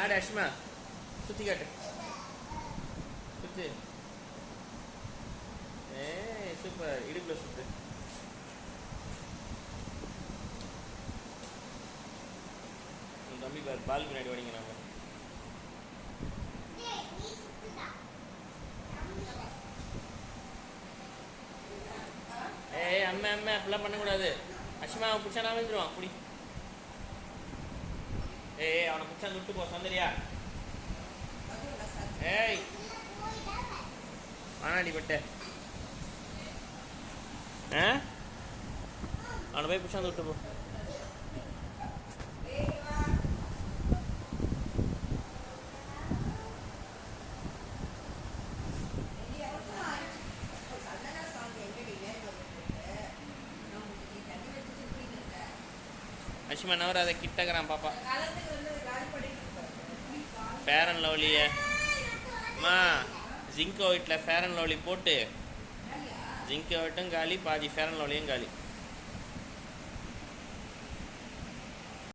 ஆடு அஷ்மா சுற்றி காட்டு சுத்து. சூப்பர். இடுப்பில் சுத்து. தம்பி பால் பின்னாடி ஓடிங்க. நாங்கள் அம்மா அம்மா அப்படிலாம் பண்ணக்கூடாது. அஷ்மா அவன் பிடிச்சா நான் வந்துடுவான். குடி. அவனை பிடிச்சா விட்டு போ. சந்தரியா ஆனாடி பட்ட அவனை போய் பிடிச்சா விட்டு போ. அஷ்மா நவராத கிட்டக்கிறான் பாப்பா. ஃபேர் அண்ட் லவ்லிய ஜிங்க் ஒயிட்டில் ஃபேர் அண்ட் லவ்லி போட்டு ஜிங்க் ஒயிட்டும் காலி, பாதி ஃபேர் அண்ட் லவ்லியும் காலி.